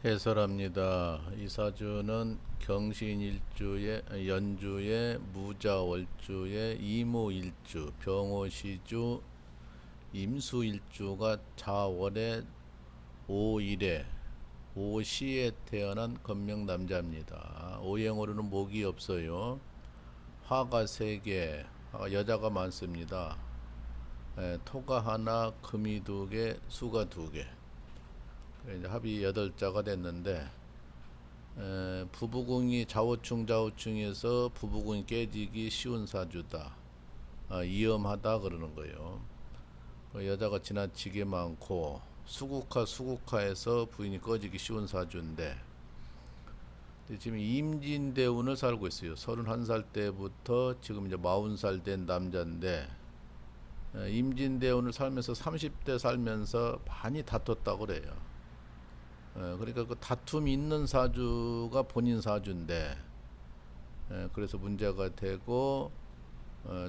해설합니다. 이 사주는 경신일주에 연주에 무자월주에 이모일주 병호시주 임수일주가 자월에 5일에 5시에 태어난 건명 남자입니다. 오행으로는 목이 없어요. 화가 3개, 여자가 많습니다. 토가 하나, 금이 2개, 수가 2개. 이제 합이 8자가 됐는데, 부부궁이 좌우충에서 부부궁이 깨지기 쉬운 사주다. 위험하다 그러는 거예요. 여자가 지나치게 많고 수국화에서 부인이 꺼지기 쉬운 사주인데, 지금 임진대운을 살고 있어요. 31살 때부터 지금 이제 40살 된 남자인데, 임진대운을 살면서 30대 살면서 많이 다퉜다고 그래요. 그러니까 그 다툼이 있는 사주가 본인 사주인데, 그래서 문제가 되고,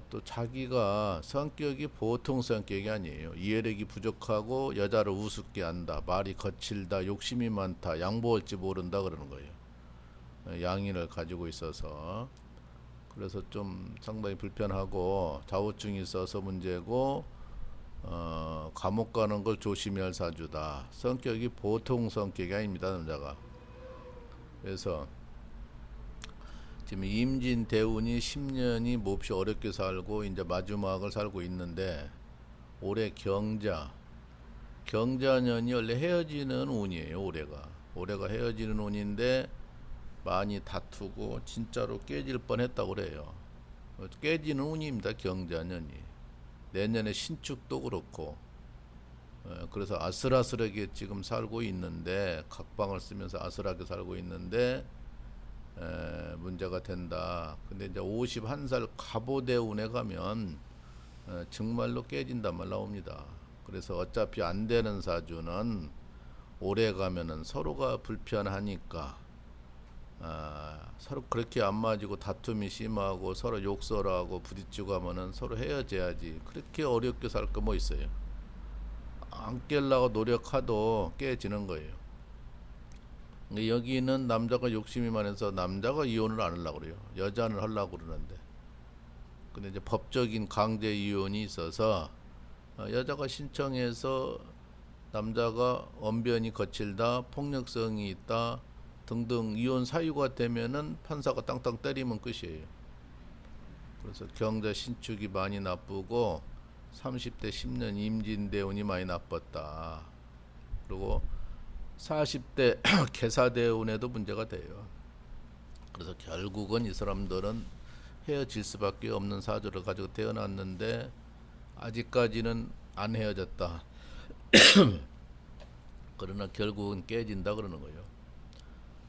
또 자기가 성격이 보통 성격이 아니에요. 이해력이 부족하고 여자를 우습게 한다, 말이 거칠다, 욕심이 많다, 양보할지 모른다 그러는 거예요. 양인을 가지고 있어서. 그래서 좀 상당히 불편하고 좌우증이 있어서 문제고, 감옥 가는 걸 조심해야 할 사주다. 성격이 보통 성격이 아닙니다, 남자가. 그래서 지금 임진대운이 10년이 몹시 어렵게 살고 이제 마지막을 살고 있는데, 올해 경자년이 원래 헤어지는 운이에요. 올해가 헤어지는 운인데 많이 다투고 진짜로 깨질 뻔했다고 그래요. 깨지는 운입니다, 경자년이. 내년에 신축도 그렇고, 그래서 아슬아슬하게 지금 살고 있는데, 각방을 쓰면서 아슬하게 살고 있는데, 문제가 된다. 근데 이제 51살 갑오대운에 가면 정말로 깨진단 말 나옵니다. 그래서 어차피 안 되는 사주는 오래 가면은 서로가 불편하니까, 서로 그렇게 안 맞고 다툼이 심하고 서로 욕설하고 부딪히고 하면은 서로 헤어져야지. 그렇게 어렵게 살 거 뭐 있어요. 안 깨려고 노력하도 깨지는 거예요. 근데 여기는 남자가 욕심이 많아서 남자가 이혼을 안 하려고 그래요. 여자는 하려고 그러는데. 근데 이제 법적인 강제 이혼이 있어서, 여자가 신청해서 남자가 언변이 거칠다, 폭력성이 있다 등등 이혼 사유가 되면은 판사가 땅땅 때리면 끝이에요. 그래서 경자 신축이 많이 나쁘고 30대 10년 임진대운이 많이 나빴다. 그리고 40대 계사대운에도 문제가 돼요. 그래서 결국은 이 사람들은 헤어질 수밖에 없는 사주를 가지고 태어났는데, 아직까지는 안 헤어졌다. 그러나 결국은 깨진다 그러는 거예요.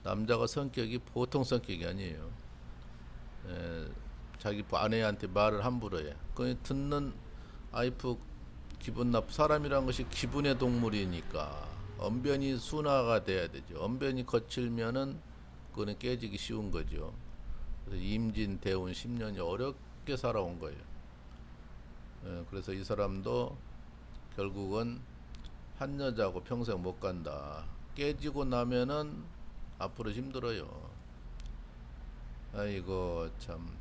남자가 성격이 보통 성격이 아니에요. 자기 아내한테 말을 함부로 해. 그 듣는 아이프 기분 나쁘. 사람이란 것이 기분의 동물이니까 언변이 순화가 돼야 되죠. 언변이 거칠면은 그거는 깨지기 쉬운 거죠. 그래서 임진대운 10년이 어렵게 살아온 거예요. 그래서 이 사람도 결국은 한 여자하고 평생 못 간다. 깨지고 나면은 앞으로 힘들어요. 아이고 참,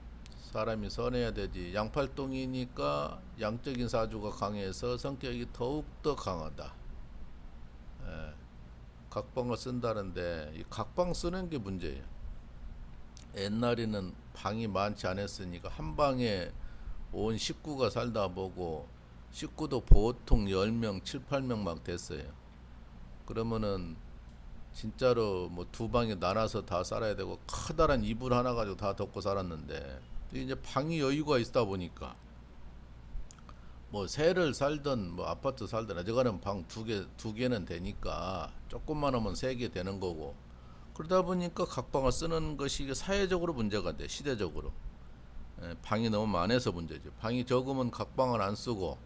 사람이 선해야 되지. 양팔동이니까 양적인 사주가 강해서 성격이 더욱더 강하다. 각방을 쓴다는데, 이 각방 쓰는 게 문제예요. 옛날에는 방이 많지 않았으니까 한 방에 온 식구가 살다 보고, 식구도 보통 10명, 7, 8명 막 됐어요. 그러면은 진짜로 뭐 2방에 나눠서 다 살아야 되고, 커다란 이불 하나 가지고 다 덮고 살았는데, 이제 방이 여유가 있다 보니까 뭐 새를 살든 뭐 아파트 살든 어지간하면 방 2개는 되니까, 조금만 하면 3개 되는 거고, 그러다 보니까 각방을 쓰는 것이 사회적으로 문제가 돼. 시대적으로 방이 너무 많아서 문제죠. 방이 적으면 각방을 안 쓰고,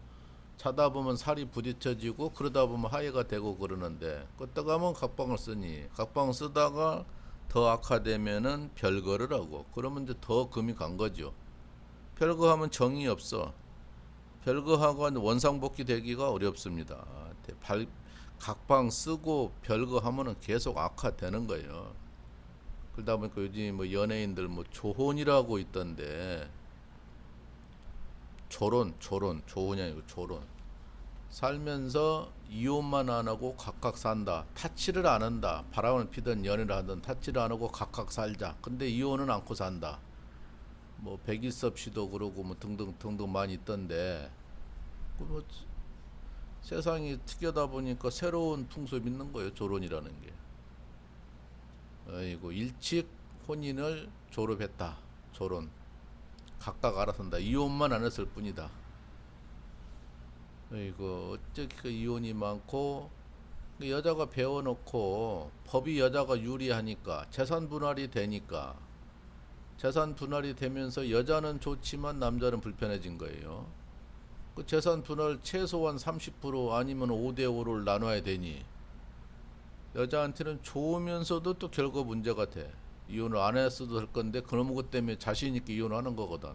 자다 보면 살이 부딪혀지고, 그러다 보면 하해가 되고 그러는데, 끄떡 하면 각방을 쓰니, 각방 쓰다가 더 악화되면은 별거를 하고, 그러면 이제 더 금이 간 거죠. 별거하면 정이 없어. 별거하고 원상복귀 되기가 어렵습니다. 각방 쓰고 별거 하면은 계속 악화되는 거예요. 그러다 보니까 요즘 뭐 연예인들 뭐 조혼이라고 있던데, 조혼이 아니고 조론. 살면서 이혼만 안 하고 각각 산다. 타치를 안 한다. 바람을 피든 연애를 하든 타치를 안 하고 각각 살자. 근데 이혼은 않고 산다. 뭐 백일섭 씨도 그러고 뭐 등등 등등 많이 있던데, 그뭐 세상이 특이하다 보니까 새로운 풍습이 있는 거예요. 조론이라는 게. 아이고, 일찍 혼인을 졸업했다. 조론. 각각 알아서 한다. 이혼만 안 했을 뿐이다. 아이고, 어쩌게 그 이혼이 많고, 여자가 배워놓고 법이 여자가 유리하니까 재산 분할이 되니까, 재산 분할이 되면서 여자는 좋지만 남자는 불편해진 거예요. 그 재산 분할 최소한 30% 아니면 5대5를 나눠야 되니 여자한테는 좋으면서도 또 결국 문제가 돼. 이혼을 안 했어도 될 건데 그놈 것 때문에 자신 있게 이혼하는 거거든.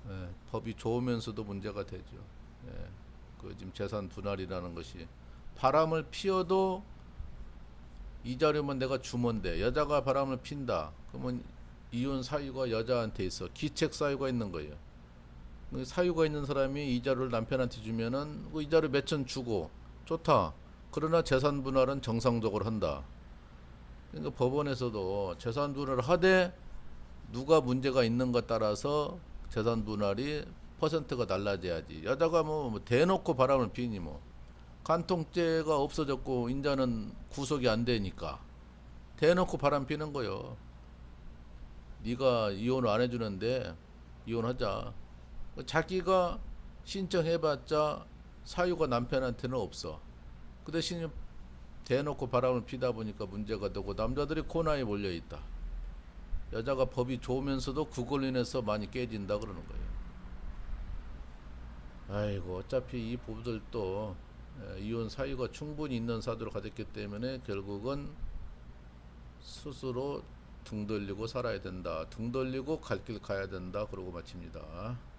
예, 법이 좋으면서도 문제가 되죠. 예, 그 지금 재산 분할이라는 것이 바람을 피워도 이 자료면 내가 주면돼. 여자가 바람을 핀다. 그러면 이혼 사유가 여자한테 있어. 기책 사유가 있는 거예요. 사유가 있는 사람이 이자를 남편한테 주면은 그 이자를 몇천 주고 좋다. 그러나 재산 분할은 정상적으로 한다. 그러니까 법원에서도 재산 분할을 하되 누가 문제가 있는가 따라서 재산 분할이 퍼센트가 달라져야지. 여자가 뭐 대놓고 바람을 피니 뭐 간통죄가 없어졌고 인자는 구속이 안 되니까 대놓고 바람 피는 거요. 네가 이혼을 안 해주는데 이혼하자. 자기가 신청해봤자 사유가 남편한테는 없어. 그 대신 대놓고 바람을 피다 보니까 문제가 되고 남자들이 코너에 몰려있다. 여자가 법이 좋으면서도 그걸로 인해서 많이 깨진다 그러는 거예요. 아이고, 어차피 이 부부들도 이혼 사유가 충분히 있는 사주를 가졌기 때문에 결국은 스스로 등 돌리고 살아야 된다. 등 돌리고 갈 길 가야 된다. 그러고 마칩니다.